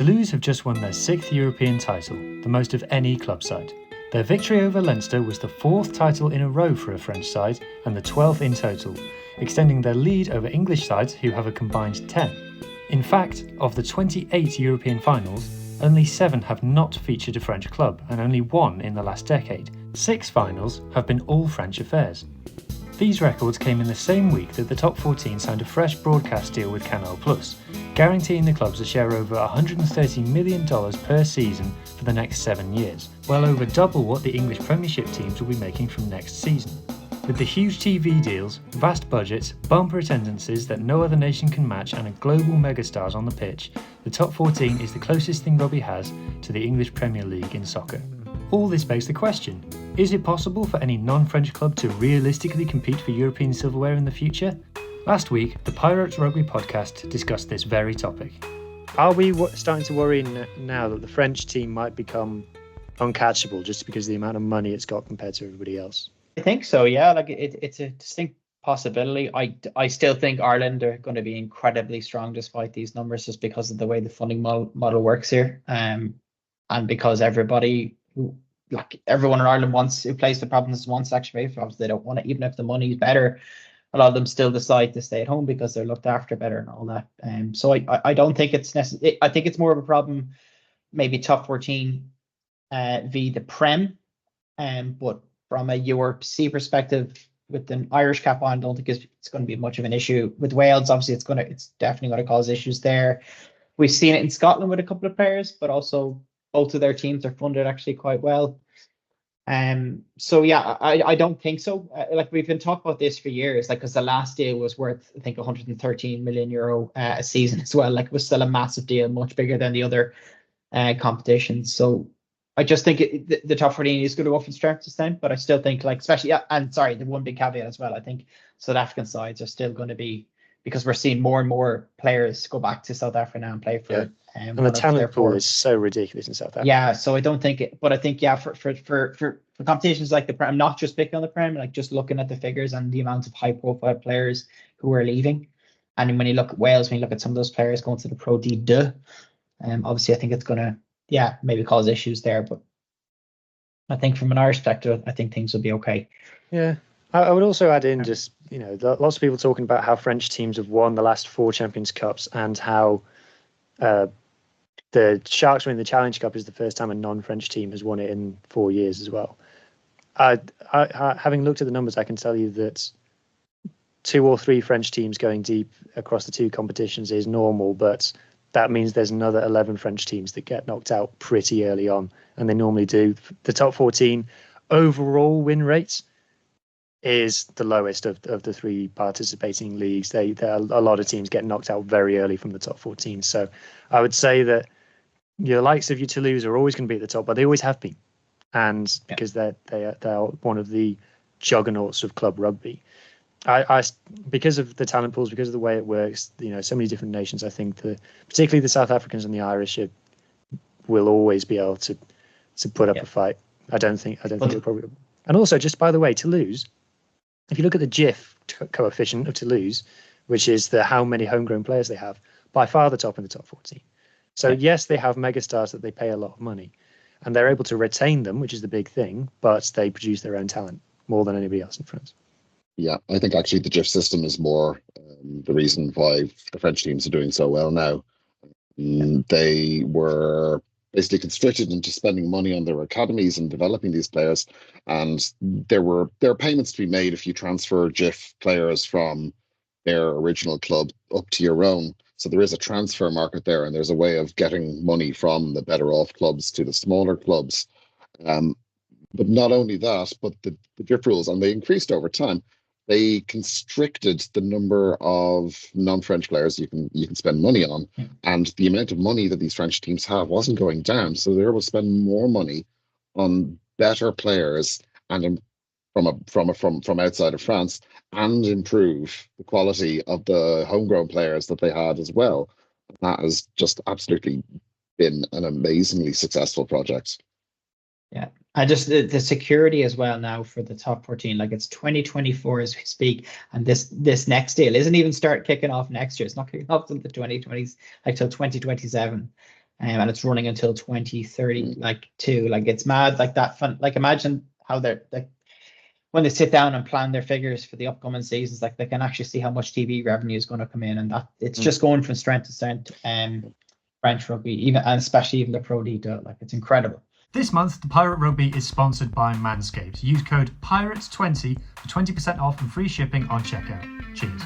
Toulouse have just won their 6th European title, the most of any club side. Their victory over Leinster was the 4th title in a row for a French side and the 12th in total, extending their lead over English sides who have a combined 10. In fact, of the 28 European finals, only 7 have not featured a French club and only 1 in the last decade. 6 finals have been all French affairs. These records came in the same week that the top 14 signed a fresh broadcast deal with Canal+, guaranteeing the clubs a share over $130 million per season for the next 7 years, well over double what the English Premiership teams will be making from next season. With the huge TV deals, vast budgets, bumper attendances that no other nation can match and a global megastars on the pitch, the top 14 is the closest thing rugby has to the English Premier League in soccer. All this begs the question, is it possible for any non-French club to realistically compete for European silverware in the future? Last week, the Pirates Rugby podcast discussed this very topic. Are we starting to worry now that the French team might become uncatchable just because of the amount of money it's got compared to everybody else? I think so, yeah. Like it's a distinct possibility. I still think Ireland are going to be incredibly strong despite these numbers, just because of the way the funding model works here, and because everybody, like everyone in Ireland who plays the provinces wants actually, obviously they don't want it, even if the money is better. A lot of them still decide to stay at home because they're looked after better and all that. So I don't think it's necessary. I think it's more of a problem, maybe top 14 v the Prem, but from a URC perspective, with an Irish cap on, I don't think it's going to be much of an issue. With Wales, obviously, it's definitely going to cause issues there. We've seen it in Scotland with a couple of players, but also both of their teams are funded actually quite well. So yeah, I don't think so. Like we've been talking about this for years, like because the last deal was worth, I think, 113 million euro a season as well. Like it was still a massive deal, much bigger than the other competitions. So I just think the top 14 is going to go from strength to strength, but I still think, like, especially, and sorry, the one big caveat as well, I think South African sides are still going to be, because we're seeing more and more players go back to South Africa now and play for. Yeah. And the talent pool is so ridiculous in South Africa. Yeah, so I don't think it, but I think, yeah, for competitions like the Prem, not just picking on the Prem, like just looking at the figures and the amount of high profile players who are leaving. And when you look at Wales, when you look at some of those players going to the Pro D2, obviously I think it's going to, maybe cause issues there, but I think from an Irish perspective, I think things will be okay. Yeah, I would also add in just, lots of people talking about how French teams have won the last 4 Champions Cups and how the Sharks winning the Challenge Cup is the first time a non-French team has won it in 4 years as well. Having looked at the numbers, I can tell you that 2 or 3 French teams going deep across the 2 competitions is normal, but that means there's another 11 French teams that get knocked out pretty early on, and they normally do. The top 14 overall win rates is the lowest of the 3 participating leagues. There are a lot of teams get knocked out very early from the top 14. So I would say that your likes of your Toulouse are always going to be at the top, but they always have been, and because they're one of the juggernauts of club rugby. I because of the talent pools, because of the way it works, so many different nations, I think particularly the South Africans and the Irish will always be able to put up a fight. I don't think it'll probably. And also, just by the way, Toulouse, if you look at the JIFF coefficient of Toulouse, which is how many homegrown players they have, by far the top in the top 14. So yes, they have megastars that they pay a lot of money, and they're able to retain them, which is the big thing, but they produce their own talent more than anybody else in France. Yeah, I think actually the JIFF system is more the reason why the French teams are doing so well now. They were basically constricted into spending money on their academies and developing these players, and there were payments to be made if you transfer JIFF players from their original club up to your own. So there is a transfer market there, and there's a way of getting money from the better off clubs to the smaller clubs. But not only that, but the JIFF rules, and they increased over time. They constricted the number of non-French players you can spend money on, and the amount of money that these French teams have wasn't going down. So they were able to spend more money on better players and from outside of France, and improve the quality of the homegrown players that they had as well. That has just absolutely been an amazingly successful project. Yeah, and just the security as well now for the top 14. Like it's 2024 as we speak, and this next deal isn't even start kicking off next year. It's not kicking off till the 2020s, like till 2027. and it's running until 2030. Like it's mad, like that fun. Like imagine how they're like when they sit down and plan their figures for the upcoming seasons, like they can actually see how much TV revenue is going to come in, and that it's just going from strength to strength. French rugby, even and especially even the Pro D2, like it's incredible. This month, the Pirate Rugby is sponsored by Manscaped. Use code PIRATES20 for 20% off and free shipping on checkout. Cheers.